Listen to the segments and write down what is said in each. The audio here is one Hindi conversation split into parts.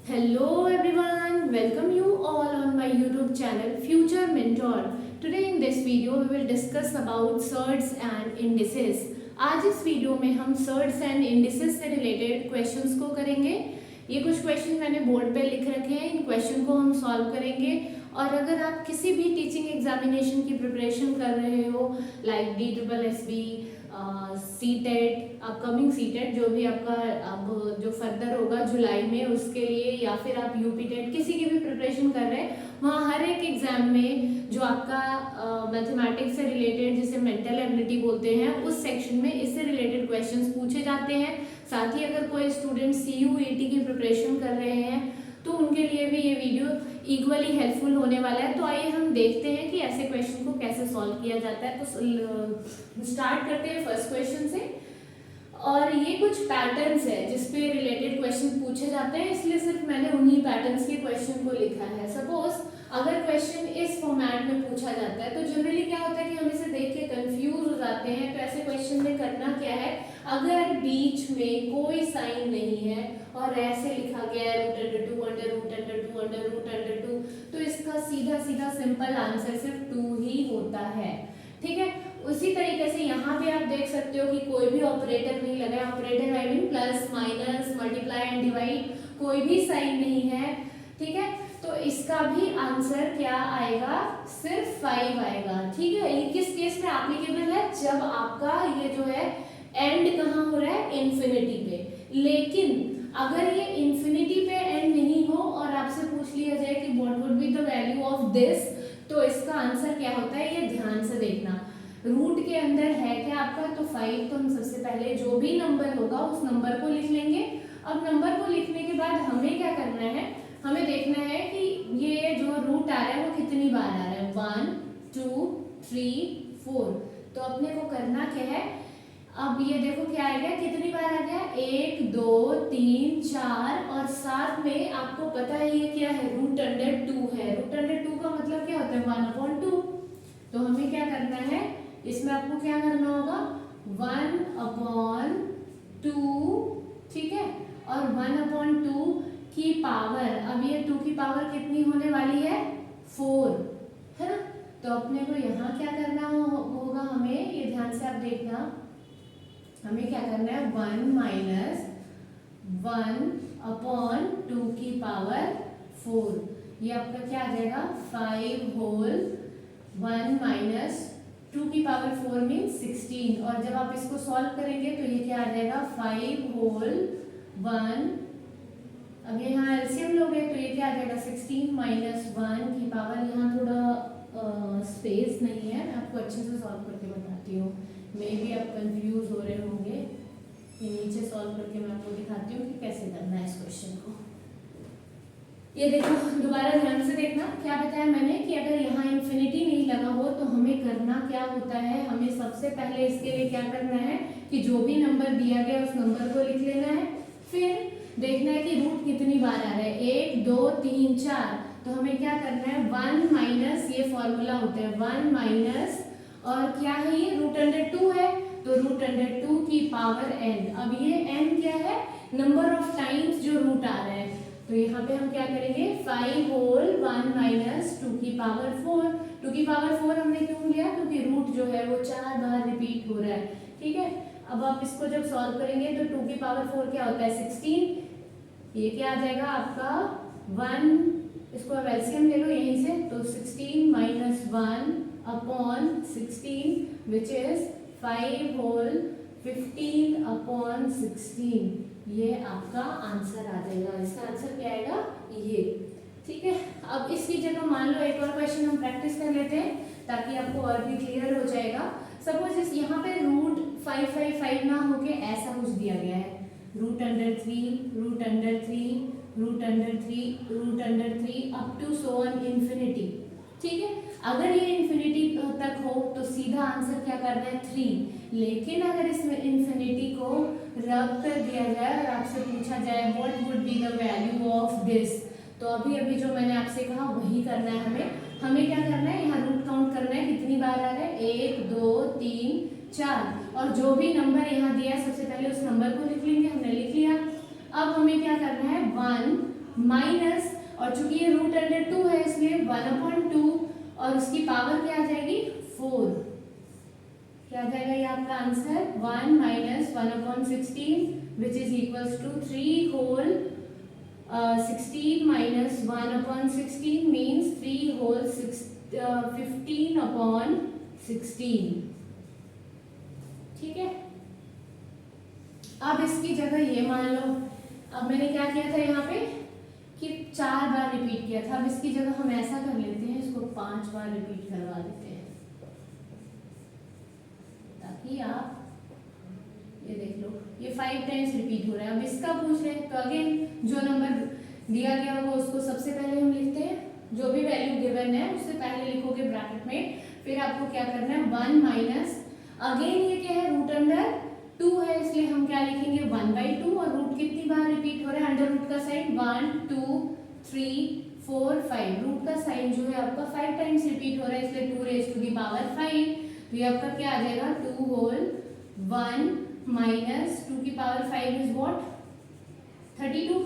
Hello everyone, welcome you all on my YouTube channel Future Mentor. Today in this video we will discuss about surds and indices. आज इस वीडियो में हम सर्ड्स एंड इंडिसेस से रिलेटेड क्वेश्चंस को करेंगे। ये कुछ क्वेश्चन मैंने बोर्ड पे लिख रखे हैं, इन क्वेश्चन को हम सॉल्व करेंगे। और अगर आप किसी भी टीचिंग एग्जामिनेशन की प्रिपरेशन कर रहे हो like DSSB, CTET, upcoming CTET जो भी आपका अब जो फर्दर होगा जुलाई में उसके लिए, या फिर आप यूपी टेट किसी की भी प्रिपरेशन कर रहे हैं, वहाँ हर एक एग्जाम में जो आपका मैथमेटिक्स से रिलेटेड जिसे मेंटल एबिलिटी बोलते हैं उस सेक्शन में इससे रिलेटेड क्वेश्चंस पूछे जाते हैं। साथ ही अगर कोई स्टूडेंट CUET की प्रिपरेशन कर रहे हैं तो उनके लिए भी ये वीडियो इक्वली हेल्पफुल होने वाला है। तो आइए हम देखते हैं कि ऐसे क्वेश्चन को कैसे सॉल्व किया जाता है। तो स्टार्ट करते हैं फर्स्ट क्वेश्चन से। और ये कुछ पैटर्न्स है जिसपे रिलेटेड क्वेश्चन पूछे जाते हैं, इसलिए सिर्फ मैंने उन्हीं पैटर्न्स के क्वेश्चन को लिखा है। सपोज अगर क्वेश्चन इस फॉर्मेट में पूछा जाता है तो जनरली क्या होता है कि हम इसे देख के कंफ्यूज हो जाते हैं। तो ऐसे क्वेश्चन में करना क्या है, अगर बीच में कोई साइन नहीं है और ऐसे लिखा गया है √2 under root under 2 under root under 2, तो इसका सीधा सीधा सिंपल आंसर सिर्फ 2 ही होता है। ठीक है, उसी तरीके से यहाँ पे आप देख सकते हो कि कोई भी ऑपरेटर नहीं लगा है। Operator I mean plus minus multiply and divide, कोई भी साइन नहीं है। ठीक है, तो इसका भी आंसर क्या आएगा, सिर्फ 5 आएगा। ठीक है, ये किस केस में एप्लीकेबल है, जब आपका ये जो है एंड कहाँ हो रहा है, इन्फिनिटी पे। लेकिन अगर ये इन्फिनिटी पे एंड नहीं हो और आपसे पूछ लिया जाए कि what would be the value of this, तो इसका आंसर क्या होता है, ये ध्यान से देखना। रूट के अंदर है क्या आपका, तो 5, तो हम सबसे पहले जो भी नंबर होगा उस नंबर को लिख लेंगे। अब नंबर को लिखने के बाद हमें क्या करना है, हमें देखना है कि ये जो रूट आ रहा है वो कितनी बार आ रहा है, 1 2 3 4। तो अपने को करना क्या है, अब ये देखो क्या आएगा, कितनी बार आ गया, 1 2 3 4, और साथ में आपको पता है ये क्या है, √2 है। √2 का मतलब क्या होता है, 1/2। तो हमें क्या करना है, इसमें आपको क्या करना होगा, 1/2। ठीक है, और 1/2 की पावर, अब ये 2 की पावर कितनी होने वाली है, 4 है ना। तो अपने को यहाँ क्या करना होगा, हमें ये ध्यान से आप देखना, हमें क्या करना है, 1 माइनस 1/2 की पावर 4, ये आपका क्या आ जाएगा, 5 होल 1 माइनस 2 की पावर 4 मीन 16। और जब आप इसको सॉल्व करेंगे तो ये क्या आ जाएगा, 5 होल 1, अब यहाँ एलसीएम लोगे तो ये क्या आ जाएगा, 16 माइनस 1 की पावर, यहाँ थोड़ा स्पेस नहीं है, मैं आपको अच्छे से सॉल्व करके बताती हूँ। मे भी आप कंफ्यूज हो रहे होंगे, ये नीचे सॉल्व करके मैं आपको दिखाती हूँ कि कैसे करना है इस क्वेश्चन को। ये देखो, दोबारा ध्यान से देखना, क्या बताया मैंने कि अगर यहाँ इन्फिनिटी नहीं लगा हो तो हमें करना क्या होता है, हमें सबसे पहले इसके लिए क्या करना है कि जो भी नंबर दिया गया उस नंबर को लिख लेना है। फिर देखना है कि रूट कितनी बार आ रहा है, 1 2 3 4। तो हमें क्या करना है, 1 माइनस, ये फॉर्मूला होता है 1 माइनस, और क्या है ये, √2 है, तो √2 की पावर n। अब ये n क्या है, नंबर ऑफ टाइम्स जो रूट आ रहा है। तो यहाँ पे हम क्या करेंगे, 5 होल 1 माइनस 2 की पावर 4। 2 की पावर 4 हमने क्यों लिया, क्योंकि रूट जो है वो 4 बार रिपीट हो रहा है। ठीक है, अब आप इसको जब सॉल्व करेंगे तो 2 की पावर 4 क्या होता है, 16। ये क्या आ जाएगा आपका 1, इसको अब एलसीएम ले लो यहीं से, तो 16 माइनस 1/16 विच इज 5 होल 15/16। ये आपका आंसर आ जाएगा। इसका आंसर क्या आएगा, ये। ठीक है, अब इसकी जगह मान लो एक और क्वेश्चन हम प्रैक्टिस कर लेते हैं ताकि आपको और भी क्लियर हो जाएगा। सपोज इस यहाँ पे √555 ना होके ऐसा कुछ दिया गया है, √3 √3 up to so on infinity. ठीक है, अगर ये इन्फिनिटी तक हो तो सीधा आंसर क्या करना है, 3। लेकिन अगर इसमें इन्फिनिटी को रब कर दिया जाए और आपसे पूछा जाए what would be the value of this, तो अभी जो मैंने आपसे कहा वही करना है। हमें क्या करना है, यहाँ रूट काउंट करना है, कितनी बार आ रहा है, 1 2 3 4, और जो भी नंबर यहाँ दिया है सबसे पहले उस नंबर को लिख लेंगे। हमने लिख लिया। अब हमें क्या करना है, 1 माइनस, और चूंकि ये रूट अंडर 2 है इसलिए 1/2 और उसकी पावर क्या आ जाएगी 4। क्या आ जाएगा ये आपका answer 1 minus 1/16 which is equals to 3 whole 16 minus 1/16 means 3 whole 15/16। ठीक है, अब इसकी जगह ये मान लो, अब मैंने क्या किया था यहाँ पे कि 4 बार रिपीट किया था, अब इसकी जगह हम ऐसा कर लेते हैं, इसको 5 बार रिपीट करवा देते हैं ताकि आप ये देख लो ये 5 टाइम्स रिपीट हो रहा है। अब इसका पूछ रहे हैं तो अगेन जो नंबर दिया गया होगा उसको सबसे पहले हम लिखते हैं, जो भी वैल्यू गिवन है उससे पहले लिखोगे ब्रैकेट में, फिर आपको क्या करना है 1 माइनस, अगेन ये क्या है रूट अंडर 2 है इसलिए हम क्या लिखेंगे 1/2, और रूट कितनी बार रिपीट हो रहा है, अंडर रूट का साइन 1 2 3 4 5, रूट का साइन जो है आपका 5 टाइम्स रिपीट हो रहा है इसलिए 2 रेज़ टू द पावर 5, तो ये आपका क्या आ जाएगा 2 होल 1 माइनस 2 की पावर 5 इज व्हाट 32।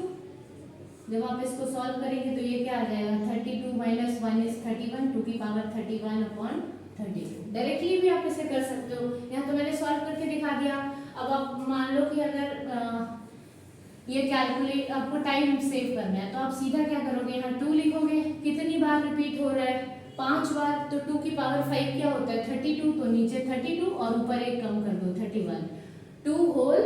जब आप इसको सॉल्व करेंगे तो ये क्या आ जाएगा 32 माइनस 1 इज 31, 2 की पावर 31/32। डायरेक्टली भी आप इसे कर सकते हो, यहाँ तो मैंने सॉल्व करके दिखा दिया। अब आप मान लो कि अगर ये कैलकुलेट आपको टाइम सेव करना है तो आप सीधा क्या करोगे, यहाँ 2 लिखोगे, कितनी बार रिपीट हो रहा है 5 बार, तो 2 की पावर 5 क्या होता है 32, तो नीचे 32 और ऊपर एक कम कर दो 31, 2 whole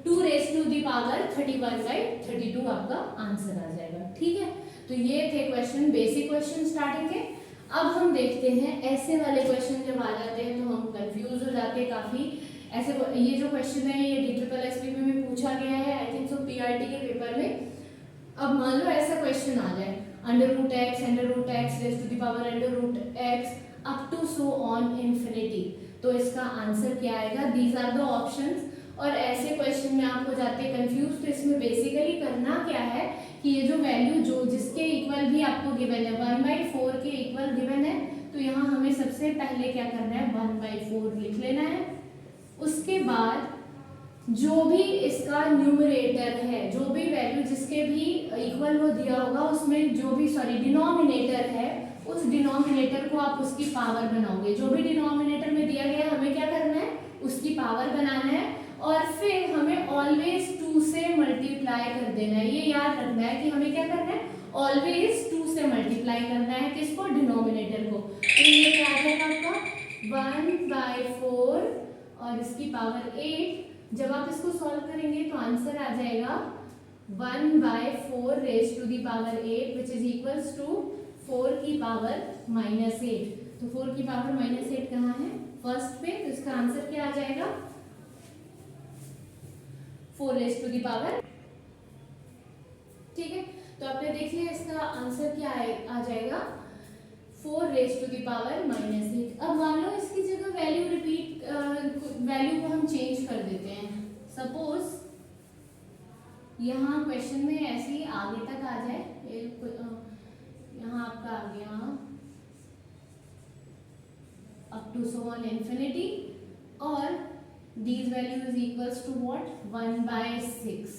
2 raise to the power 31/32 आपका आंसर आ जाएगा। ठीक है, तो ये थे क्वेश्चन, बेसिक क्वेश्चन स्टार्टिंग के। अब हम देखते हैं ऐसे वाले क्वेश्चन जब आ जाते हैं तो हम कंफ्यूज हो जाते हैं काफी। ऐसे ये जो क्वेश्चन है ये DSSSB में पूछा गया है, आई थिंक सो PRT के पेपर में। अब मान लो ऐसा क्वेश्चन आ जाए √x raise to the power √x up to so on infinity, तो इसका आंसर क्या आएगा, दीज आर द ऑप्शंस। और ऐसे क्वेश्चन में आप हो जाते हैं कंफ्यूज, तो इसमें बेसिकली करना क्या है कि ये जो वैल्यू जो जिसके इक्वल भी आपको गिवन है 1/4 के इक्वल गिवन है, तो यहाँ हमें सबसे पहले क्या करना है 1/4 लिख लेना है। उसके बाद जो भी इसका न्यूमरेटर है, जो भी वैल्यू जिसके भी इक्वल वो दिया होगा उसमें जो भी डिनोमिनेटर है, उस डिनोमिनेटर को आप उसकी पावर बनाओगे। जो भी डिनोमिनेटर में दिया गया है हमें क्या करना है उसकी पावर बनाना है, और फिर हमें ऑलवेज 2 से मल्टीप्लाई कर देना है। ये याद रखना है कि हमें क्या करना है ऑलवेज 2 से मल्टीप्लाई करना है, किसको डिनोमिनेटर को। तो ये क्या आ जाएगा आपका 1/4 और इसकी पावर 8। जब आप इसको सॉल्व करेंगे तो आंसर आ जाएगा 1/4 raise to the power 8 which is equals to 4 की पावर -8। तो 4 की पावर -8 कहाँ है फर्स्ट पे, तो इसका आंसर क्या आ जाएगा 4 रेज़ टू दी पावर। ठीक है, तो आपने देख लिया इसका आंसर क्या आ जाएगा 4 रेज़ टू दी पावर -8। अब मान लो इसकी जगह वैल्यू को हम चेंज कर देते हैं। सपोज यहाँ क्वेश्चन में ऐसे ही आगे तक आ जाए, यहाँ आपका आ गया up to so on infinity, और these value is equals to what 1/6।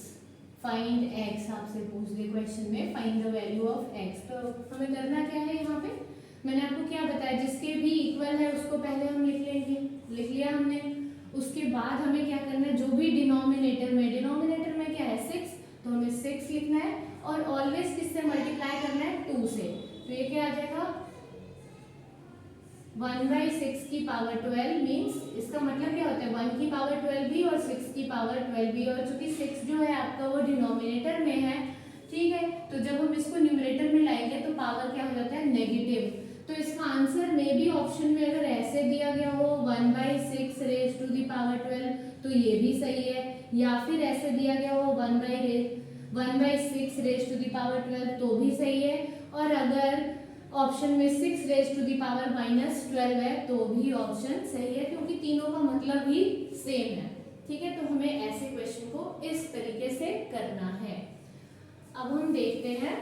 Find x आपसे पूछ दे क्वेश्चन में, find the value of x। तो हमें करना क्या है यहाँ पे, मैंने आपको क्या बताया जिसके भी इक्वल है उसको पहले हम लिख लेंगे, लिख लिया हमने। उसके बाद हमें क्या करना है जो भी डिनोमिनेटर में क्या है 6, तो हमें 6 लिखना है और ऑलवेज किससे मल्टीप्लाई करना है 2 से। तो ये क्या आ जाएगा 1/6 की पावर 12 मीन्स इसका मतलब क्या होता है 1 की पावर 12 भी और 6 की पावर 12 भी, और चूंकि 6 जो है आपका वो डिनोमिनेटर में है। ठीक है, तो जब हम इसको न्यूमरेटर में लाएंगे तो पावर क्या हो जाता है नेगेटिव। तो इसका आंसर में भी ऑप्शन में अगर ऐसे दिया गया हो 1/6 रेज़ टू दी पावर 12 तो ये भी सही है, या फिर ऐसे दिया गया हो 1/6 रेज़ टू दी पावर 12 तो भी सही है, और अगर ऑप्शन में 6 रेज़ टू दी पावर -12 है तो भी ऑप्शन सही है, क्योंकि तीनों का मतलब ही सेम है। ठीक है, तो हमें ऐसे क्वेश्चन को इस तरीके से करना है। अब हम देखते हैं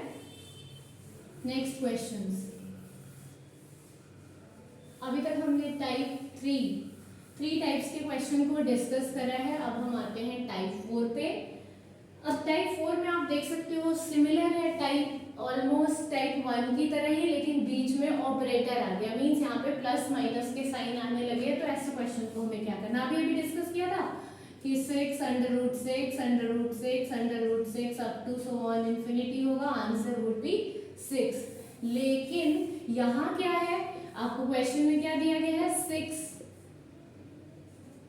नेक्स्ट क्वेश्चंस। अभी तक हमने टाइप 3 टाइप्स के क्वेश्चन को डिस्कस करा है। अब हम आते हैं टाइप 4 पे। अब टाइप 4 में आप देख सकते हो सिमिलर है, टाइप ऑलमोस्ट टाइप 1 की तरह ही, लेकिन बीच में ऑपरेटर आ गया, मीन्स यहाँ पे प्लस माइनस के साइन आने लगे। तो ऐसे क्वेश्चन को हमें क्या करना, अभी डिस्कस किया था कि 6 under root 6 under root 6 under root 6 up to so on infinity होगा, आंसर वुड बी 6। लेकिन यहाँ क्या है, आपको क्वेश्चन में क्या दिया गया है, 6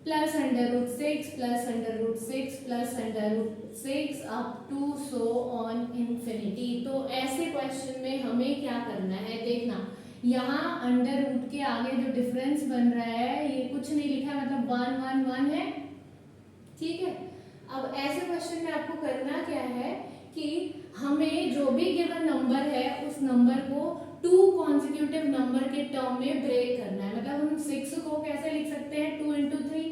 plus under root 6 plus under root 6 plus under root 6 up to so on infinity. तो ऐसे क्वेश्चन में हमें क्या करना है, देखना यहाँ अंडर रूट के आगे जो डिफरेंस बन रहा है ये कुछ नहीं लिखा, मतलब 1 1 1 है, ठीक है। अब ऐसे क्वेश्चन में आपको करना क्या है कि हमें जो भी गिवन नंबर है उस नंबर को 2 कॉन्जिक्यूटिव नंबर के टर्म में ब्रेक करना है। मतलब हम 6 को कैसे लिख सकते हैं, 2 into 3,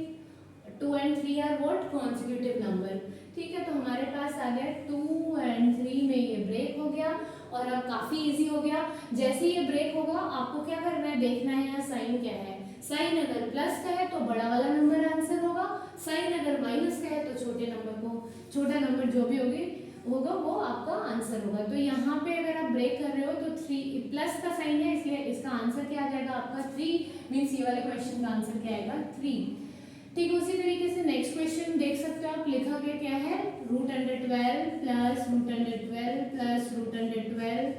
2 and 3 are what, consecutive number, ठीक है। तो हमारे पास आ गया 2 and 3 में ये ब्रेक हो गया और अब काफी इजी हो गया। जैसे ये ब्रेक होगा आपको क्या करना है, देखना है यहाँ साइन क्या है। साइन अगर प्लस का है तो बड़ा वाला नंबर आंसर होगा, साइन अगर माइनस का है तो छोटे नंबर को, छोटा नंबर जो भी होगा वो आपका आंसर होगा। तो यहाँ पे अगर आप ब्रेक कर रहे हो तो 3 प्लस का साइन है, इसलिए इसका आंसर क्या आ जाएगा आपका 3, मीन्स ये वाले क्वेश्चन का आंसर क्या आएगा 3। ठीक, उसी तरीके से नेक्स्ट क्वेश्चन देख सकते हो आप, लिखा गया क्या है, root under 12 plus root under 12 plus root under 12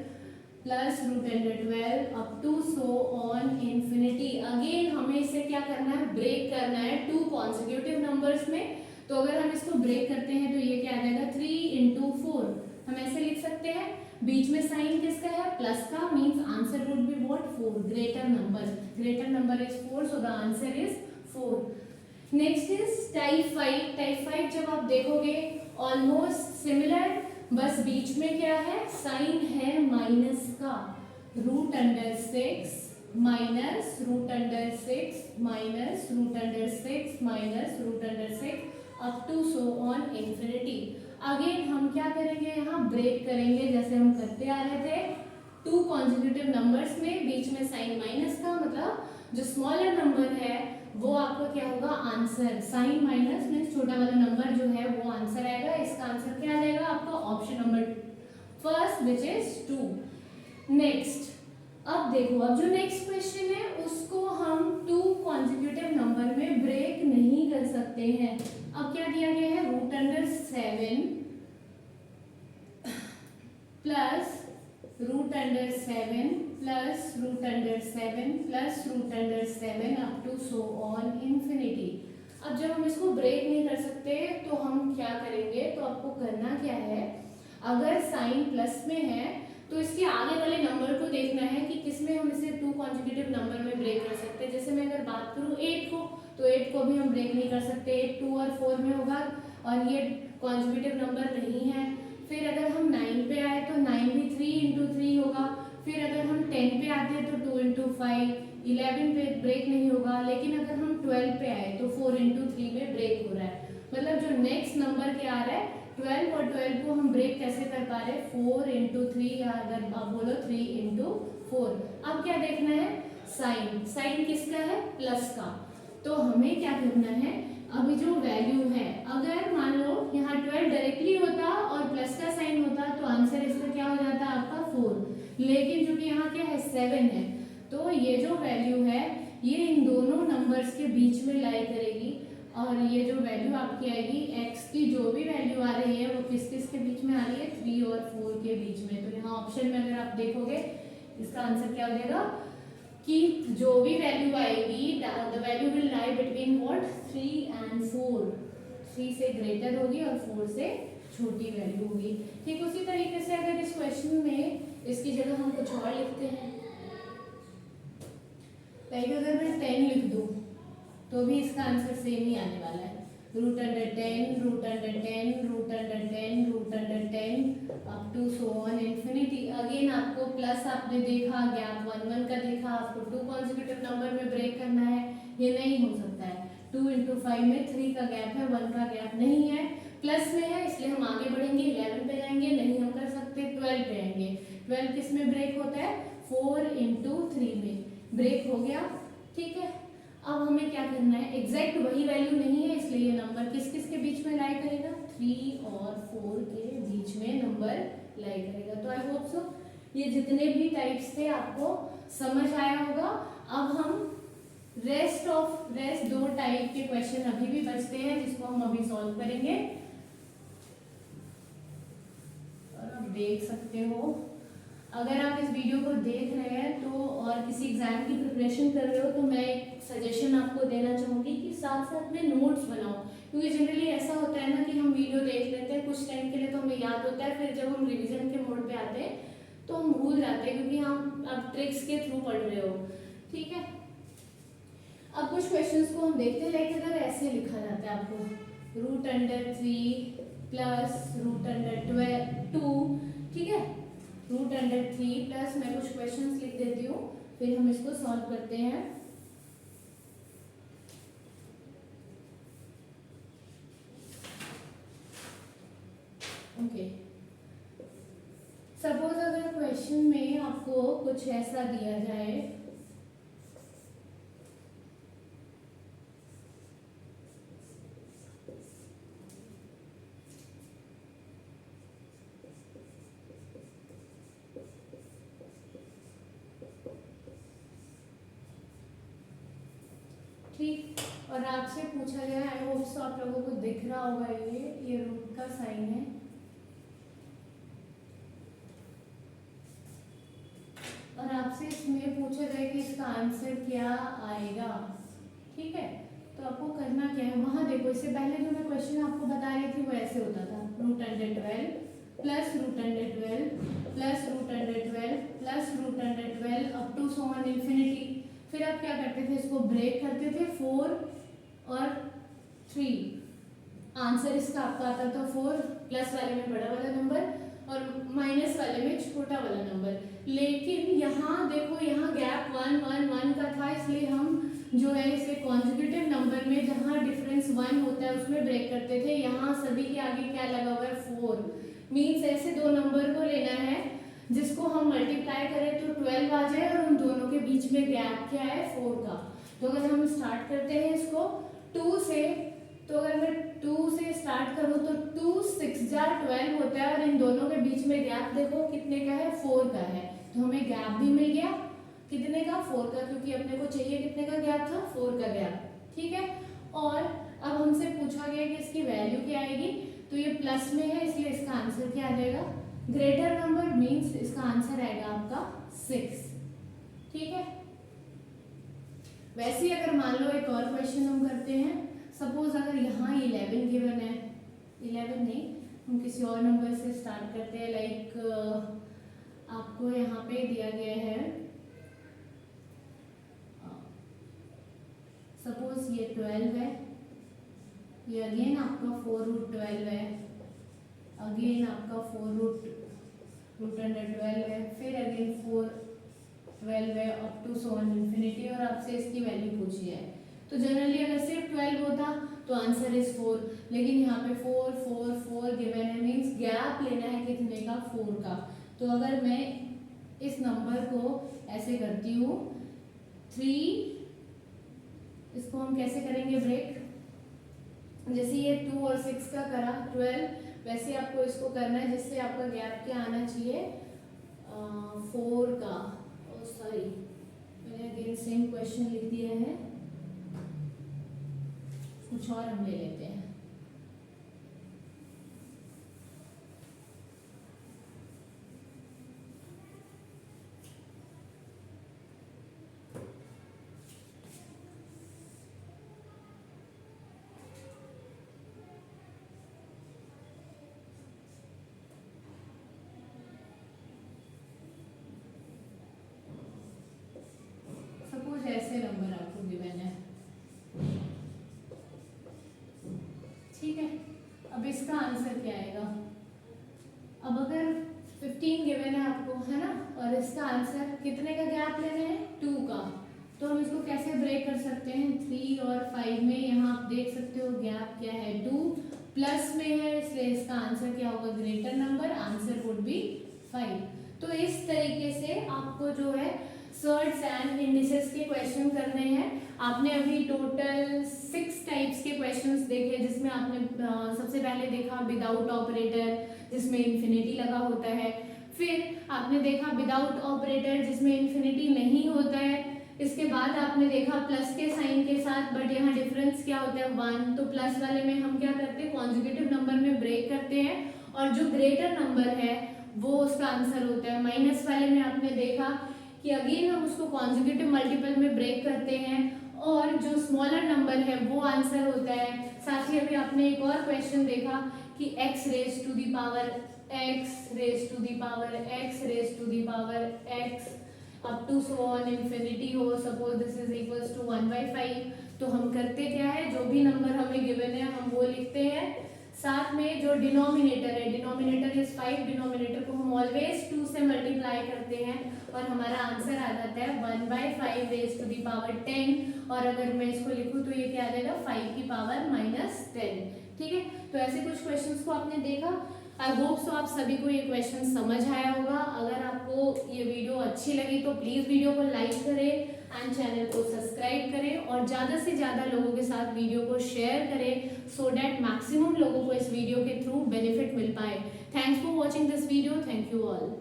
plus root under 12 up to so on infinity. Again हमें इसे क्या करना है, ब्रेक करना है 2 कॉन्जिक्यूटिव नंबर्स में। तो अगर हम इसको ब्रेक करते हैं तो ये क्या आ जाएगा 3 into 4, हम ऐसे लिख सकते हैं। बीच में साइन किसका है, प्लस का, means answer would be what 4, greater number is 4, so the answer is 4। Next is type 5। Type 5 जब आप देखोगे ऑलमोस्ट सिमिलर, बस बीच में क्या है, साइन है माइनस का, root under 6 minus root under 6 minus root under 6 minus root under 6 up to so on infinity. Again हम क्या करेंगे, यहाँ ब्रेक करेंगे जैसे हम करते आ रहे थे 2 कॉन्जिक्यूटिव नंबर्स में, बीच में साइन माइनस का, मतलब जो स्मॉलर नंबर है वो आपका क्या होगा आंसर, साइन माइनस मीन्स छोटा वाला नंबर जो है वो आंसर आएगा। इसका आंसर क्या आ जाएगा आपका option number first which is 2। Next अब देखो, अब जो नेक्स्ट क्वेश्चन है उसको हम 2 कॉन्जिक्यूटिव नंबर में ब्रेक नहीं कर सकते हैं। अब क्या दिया गया है, root under 7 plus root under 7 plus root under 7 plus root under 7 up to so on infinity. अब जब हम इसको ब्रेक नहीं कर सकते तो हम क्या करेंगे, तो आपको करना क्या है, अगर साइन प्लस में है तो इसके आगे वाले नंबर को देखना है कि किसमें हम इसे 2 कॉन्जिक्यूटिव नंबर में ब्रेक कर सकते हैं। जैसे मैं अगर बात करूँ 8 को, तो 8 को भी हम ब्रेक नहीं कर सकते, 8 2 और 4 में होगा और ये कॉन्जिक्यूटिव नंबर नहीं है। फिर अगर हम 9 पे आए तो 9 भी 3 into 3 होगा। फिर अगर हम 10 पे आते हैं तो 2 into 5, 11 पे ब्रेक नहीं होगा। लेकिन अगर हम 12 पे आए तो 4 into 3 में ब्रेक हो रहा है। मतलब जो नेक्स्ट नंबर क्या आ रहा है 12, और 12 को हम ब्रेक कैसे कर पा रहे हैं 4 into 3, या अगर आप बोलो 3 into 4। अब क्या देखना है, साइन, साइन किसका है, प्लस का। तो हमें क्या करना है, अभी जो वैल्यू है, अगर मान लो यहाँ 12 डायरेक्टली होता और प्लस का साइन होता तो आंसर इसका क्या हो जाता आपका 4। लेकिन चूंकि यहाँ क्या है 7 है, तो ये जो वैल्यू है ये इन दोनों नंबर्स के बीच में लाई करेगी, और ये जो वैल्यू आपकी आएगी x की जो भी वैल्यू आ रही है वो किस किस के बीच में आ रही है, 3 और 4 के बीच में। तो यहाँ ऑप्शन में अगर आप देखोगे इसका आंसर क्या हो जाएगा कि जो भी वैल्यू आएगी the value will lie between what 3 and 4, 3 से ग्रेटर होगी और 4 से छोटी वैल्यू होगी। ठीक उसी तरीके से अगर इस क्वेश्चन में इसकी जगह हम कुछ और लिखते हैं, लाइक अगर मैं 10 लिख दूँ तो भी इसका आंसर सेम ही आने वाला है, root under 10 root under 10 root under 10 root under 10 up to so on infinity. Again आपको प्लस आपने देखा, गैप 1 1 का देखा, आपको 2 कॉन्जिक्यूटिव नंबर में ब्रेक करना है, ये नहीं हो सकता है। 2 into 5 में 3 का गैप है, 1 का गैप नहीं है, प्लस में है इसलिए हम आगे बढ़ेंगे, 11 पे जाएंगे, नहीं हम कर सकते, 12 पे आएंगे। 12 किस में ब्रेक होता है, 4 into 3 में ब्रेक हो गया। ठीक है, अब हमें क्या करना है, एग्जैक्ट वही वैल्यू नहीं है इसलिए ये नंबर किस किस के बीच में लाई करेगा, 3 और 4 के बीच में नंबर लाई करेगा। तो आई होप सो ये जितने भी टाइप्स थे आपको समझ आया होगा। अब हम रेस्ट 2 टाइप के क्वेश्चन अभी भी बचते हैं जिसको हम अभी सॉल्व करेंगे। और आप देख सकते हो, अगर आप इस वीडियो को देख रहे हैं तो और किसी एग्जाम की प्रिपरेशन कर रहे हो तो मैं एक सजेशन आपको देना चाहूँगी कि साथ साथ में नोट्स बनाओ, क्योंकि जनरली ऐसा होता है ना कि हम वीडियो देख लेते हैं कुछ टाइम के लिए तो हमें याद होता है, फिर जब हम रिवीजन के मोड पे आते हैं तो हम भूल जाते हैं क्योंकि हम अब ट्रिक्स के थ्रू पढ़ रहे हो। ठीक है, अब कुछ क्वेश्चंस को हम देखते हैं। लाइक अगर ऐसे लिखा जाता है आपको √3 प्लस √2, ठीक है, √3 प्लस, मैं कुछ क्वेश्चंस लिख देती हूँ फिर हम इसको सॉल्व करते हैं। ओके, सपोज अगर क्वेश्चन में आपको कुछ ऐसा दिया जाए, ठीक, और आपसे पूछा गया, आई होप सो आप लोगों को दिख रहा होगा, ये रूट का साइन है, और आपसे इसमें पूछा गया कि इसका आंसर क्या आएगा। ठीक है, तो आपको करना क्या है, वहां देखो, इससे पहले जो मैं क्वेश्चन आपको बता रही थी वो ऐसे होता था, √12 plus √12 plus √12 plus √12 up to so on infinity. फिर आप क्या करते थे, इसको ब्रेक करते थे, 4 और 3, आंसर इसका आपका आता था 4, प्लस वाले में बड़ा वाला नंबर और माइनस वाले में छोटा वाला नंबर। लेकिन यहाँ देखो, यहाँ गैप 1 1 1 का था, इसलिए हम जो है इसे कॉन्जुगेटिव नंबर में जहाँ डिफरेंस 1 होता है उसमें ब्रेक करते थे। यहाँ सभी के आगे क्या लगा हुआ है, 4, मीन्स ऐसे दो नंबर को लेना है जिसको हम मल्टीप्लाई करें तो 12 आ जाए और उन दोनों के बीच में गैप क्या है, 4 का। तो अगर हम स्टार्ट करते हैं इसको 2 से, तो अगर मैं 2 से स्टार्ट करूं तो 2 6 12 होता है और इन दोनों के बीच में गैप देखो कितने का है, 4 का है। तो हमें गैप भी मिल गया कितने का, 4 का, क्योंकि अपने को चाहिए कितने का गैप था, 4 का गैप। ठीक है, और अब हमसे पूछा गया कि इसकी वैल्यू क्या आएगी, तो ये प्लस में है इसलिए इसका आंसर क्या आ जाएगा, ग्रेटर नंबर, मीन्स इसका आंसर आएगा आपका 6। ठीक है, वैसे ही अगर मान लो एक और क्वेश्चन हम करते हैं, सपोज अगर यहाँ 11 गिवन है, 11 नहीं, हम किसी और नंबर से स्टार्ट करते हैं। लाइक आपको यहाँ पे दिया गया है, सपोज ये 12 है, ये अगेन आपका 4√12 है, अगेन आपका 4√12 है, फिर अगेन 412 है up to so on infinity, और आपसे इसकी वैल्यू पूछी है। तो जनरली अगर सिर्फ 12 होता तो आंसर इज 4, लेकिन यहाँ पे 4 4 4 गिवन है, मीन्स गैप लेना है कितने का, 4 का। तो अगर मैं इस नंबर को ऐसे करती हूँ 3, इसको हम कैसे करेंगे ब्रेक, जैसे ये 2 और 6 का करा 12, वैसे आपको इसको करना है जिससे आपका गैप क्या आना चाहिए, 4 का। सॉरी, मैंने अगेन सेम क्वेश्चन लिख दिया है, कुछ और हम ले लेते हैं। सपोज ऐसे नंबर आपको गिवन है, ठीक है, अब इसका आंसर क्या आएगा। अब अगर 15 गिवन है आपको, है ना, और इसका आंसर कितने का गैप लेना है, 2 का, तो हम इसको कैसे ब्रेक कर सकते हैं, 3 और 5 में, यहाँ आप देख सकते हो गैप क्या है, 2, प्लस में है इसलिए इसका आंसर क्या होगा, greater number, answer would B 5। तो इस तरीके से आपको जो है सर्ट्स एंड इंडिसेस के क्वेश्चन करने हैं। आपने अभी टोटल 6 टाइप्स के क्वेश्चंस देखे, जिसमें आपने सबसे पहले देखा विदाउट ऑपरेटर, जिसमें इन्फिनिटी लगा होता है। फिर आपने देखा विदाउट ऑपरेटर जिसमें इन्फिनिटी नहीं होता है। इसके बाद आपने देखा प्लस के साइन के साथ, बट यहाँ डिफरेंस क्या होता है 1। तो प्लस वाले में हम क्या करते हैं, कॉन्जुगेटिव नंबर में ब्रेक करते हैं, और जो ग्रेटर नंबर है वो उसका आंसर होता है। माइनस वाले में आपने देखा कि अगेन हम उसको कॉन्जुगेटिव मल्टीपल में ब्रेक करते हैं, और जो स्मॉलर नंबर है वो आंसर होता है। साथ ही अभी आपने एक और क्वेश्चन देखा कि x raise to the power x raise to the power x raise to the power x up to so on infinity हो। Suppose this is equals to 1/5। तो हम करते क्या है, जो भी नंबर हमें गिवन है हम वो लिखते हैं। साथ में जो डिनोमिनेटर है, डिनोमिनेटर इज 5, डिनोमिनेटर को हम ऑलवेज 2 से मल्टीप्लाई करते हैं, और हमारा आंसर आ जाता है 1/5 रेज टू दी पावर 10। और अगर मैं इसको लिखूं तो ये क्या आ जाएगा, 5 की पावर -10। ठीक है, तो ऐसे कुछ क्वेश्चंस को आपने देखा। आई होप सो आप सभी को ये क्वेश्चन समझ आया होगा। अगर आपको ये वीडियो अच्छी लगी तो प्लीज़ वीडियो को लाइक करें एंड चैनल को सब्सक्राइब करें, और ज़्यादा से ज़्यादा लोगों के साथ वीडियो को शेयर करें, सो डैट मैक्सिमम लोगों को इस वीडियो के थ्रू बेनिफिट मिल पाए। Thanks for watching this video. Thank you all.